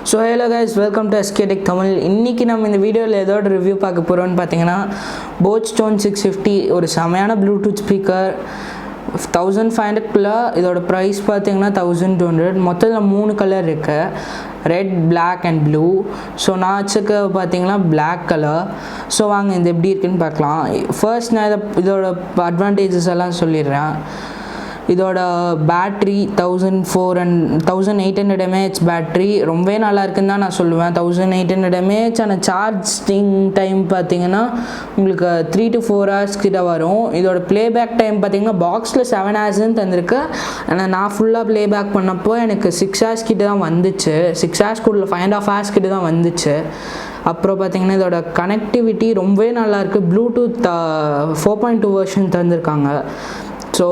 So hello guys, welcome to Like.Share.Comment. இன்னைக்கு நம்ம இந்த வீடியோல ஏதோட ரிவ்யூ பார்க்க போறோம்னு பாத்தீங்கன்னா Bose 650 ஒரு செமையான ப்ளூடூத் ஸ்பீக்கர் 1500 குள்ள இதோட பிரைஸ் பாத்தீங்கன்னா 1200. மொத்தத்துல 3 கலர் இருக்கு, red, black and blue. So நான் வச்சுக்க பார்த்தீங்கன்னா பிளாக் கலர். ஸோ வாங்க இது எப்படி இருக்குன்னு பார்க்கலாம். ஃபர்ஸ்ட் நான் இதோட அட்வான்டேஜஸ் எல்லாம் சொல்லிடுறேன். இதோட பேட்ரி 1800 mAh பேட்ரி ரொம்பவே நல்லா இருக்குன்னு தான் நான் சொல்லுவேன். 1800 mAh. ஆனால் சார்ஜிங் டைம் பார்த்தீங்கன்னா உங்களுக்கு 3 to 4 hours கிட்ட வரும். இதோட ப்ளேபேக் டைம் பார்த்தீங்கன்னா பாக்ஸில் 7 hours தந்திருக்கு. ஆனால் நான் ஃபுல்லாக ப்ளேபேக் பண்ணப்போ எனக்கு 6 hours கிட்ட தான் வந்துச்சு. 6 hours கூட 5.5 hours கிட்ட தான் வந்துச்சு. அப்புறம் பார்த்தீங்கன்னா இதோட கனெக்டிவிட்டி ரொம்பவே நல்லாயிருக்கு. ப்ளூடூத் 4.2 வெர்ஷன் தந்திருக்காங்க. ஸோ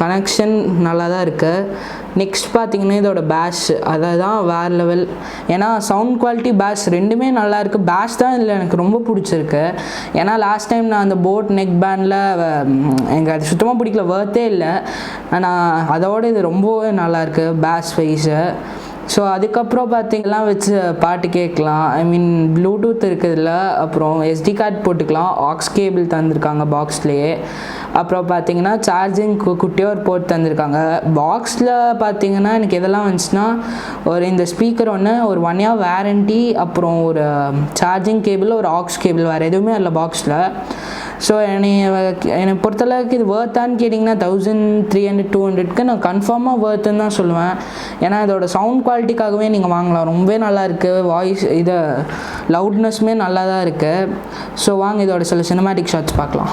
கனெக்ஷன் நல்லா தான் இருக்குது. நெக்ஸ்ட் பார்த்தீங்கன்னா இதோட பேஸ் தான் வேறு லெவல். ஏன்னா சவுண்ட் குவாலிட்டி பேஸ் ரெண்டுமே நல்லாயிருக்கு. பேஸ் தான் இதில் எனக்கு ரொம்ப பிடிச்சிருக்கு. ஏன்னா லாஸ்ட் டைம் நான் அந்த போட் நெக் பேண்டில் எனக்கு அது சுத்தமாக பிடிக்கல, வர்த்தே இல்லை. ஆனால் அதோடு இது ரொம்பவே நல்லாயிருக்கு பேஸ் வைஸு. ஸோ அதுக்கப்புறம் பார்த்தீங்கன்னா வச்சு பாட்டு கேட்கலாம். ஐ மீன் ப்ளூடூத் இருக்குதுல, அப்புறம் எஸ்டி கார்டு போட்டுக்கலாம். ஆக்ஸ் கேபிள் தந்திருக்காங்க பாக்ஸ்லேயே. அப்புறம் பார்த்தீங்கன்னா சார்ஜிங் குட்டியாக ஒரு போர்ட் தந்திருக்காங்க. பாக்ஸில் பார்த்தீங்கன்னா எனக்கு எதெல்லாம் வந்துச்சுன்னா ஒரு இந்த ஸ்பீக்கர் ஒன்று, ஒரு 1 year வாரண்ட்டி, அப்புறம் ஒரு சார்ஜிங் கேபிள், ஒரு ஆக்ஸ் கேபிள், வேறு எதுவுமே இல்லை பாக்ஸில். ஸோ என்னை பொறுத்தளவுக்கு இது வேர்த்தான்னு கேட்டிங்கன்னா 1300-200க்கு நான் கன்ஃபார்மாக வேர்த்துன்னு தான் சொல்லுவேன். ஏன்னா இதோட சவுண்ட் குவாலிட்டிக்காகவே நீங்கள் வாங்கலாம். ரொம்பவே நல்லா இருக்குது. வாய்ஸ் இது லவுட்னஸ்மே நல்லா தான் இருக்குது. ஸோ வாங்க இதோட சில சினிமேட்டிக் ஷாட்ஸ் பார்க்கலாம்.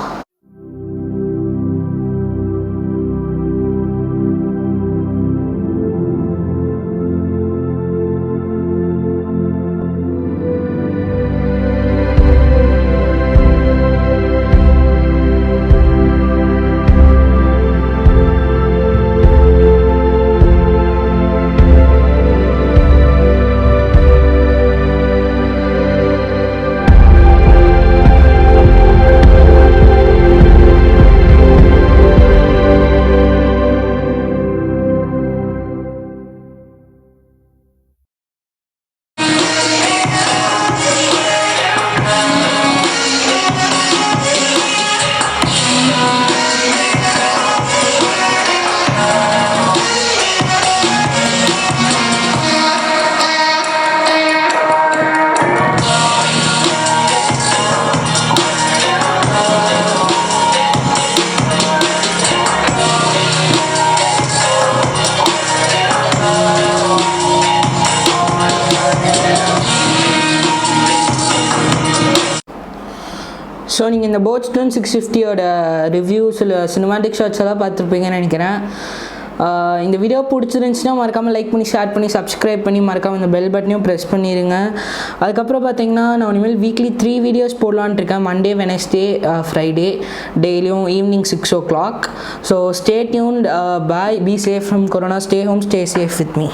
ஸோ நீங்கள் இந்த Bose 650யோட ரிவ்யூஸில் சினிமேட்டிக் ஷாட்ஸ் எல்லாம் பார்த்துருப்பீங்கன்னு நினைக்கிறேன். இந்த வீடியோ பிடிச்சிருந்துச்சுன்னா மறக்காமல் லைக் பண்ணி, ஷேர் பண்ணி, சப்ஸ்கிரைப் பண்ணி, மறக்காமல் இந்த பெல் பட்டனையும் ப்ரெஸ் பண்ணிடுங்க. அதுக்கப்புறம் பார்த்தீங்கன்னா நான் இனிமேல் வீக்லி 3 வீடியோஸ் போடலான்ட்டு இருக்கேன். மண்டே, வெனஸ்டே, ஃப்ரைடே, டெய்லியும் evening 6 o'clock. So stay tuned. Bye. Be safe from corona. Stay home, stay safe with me.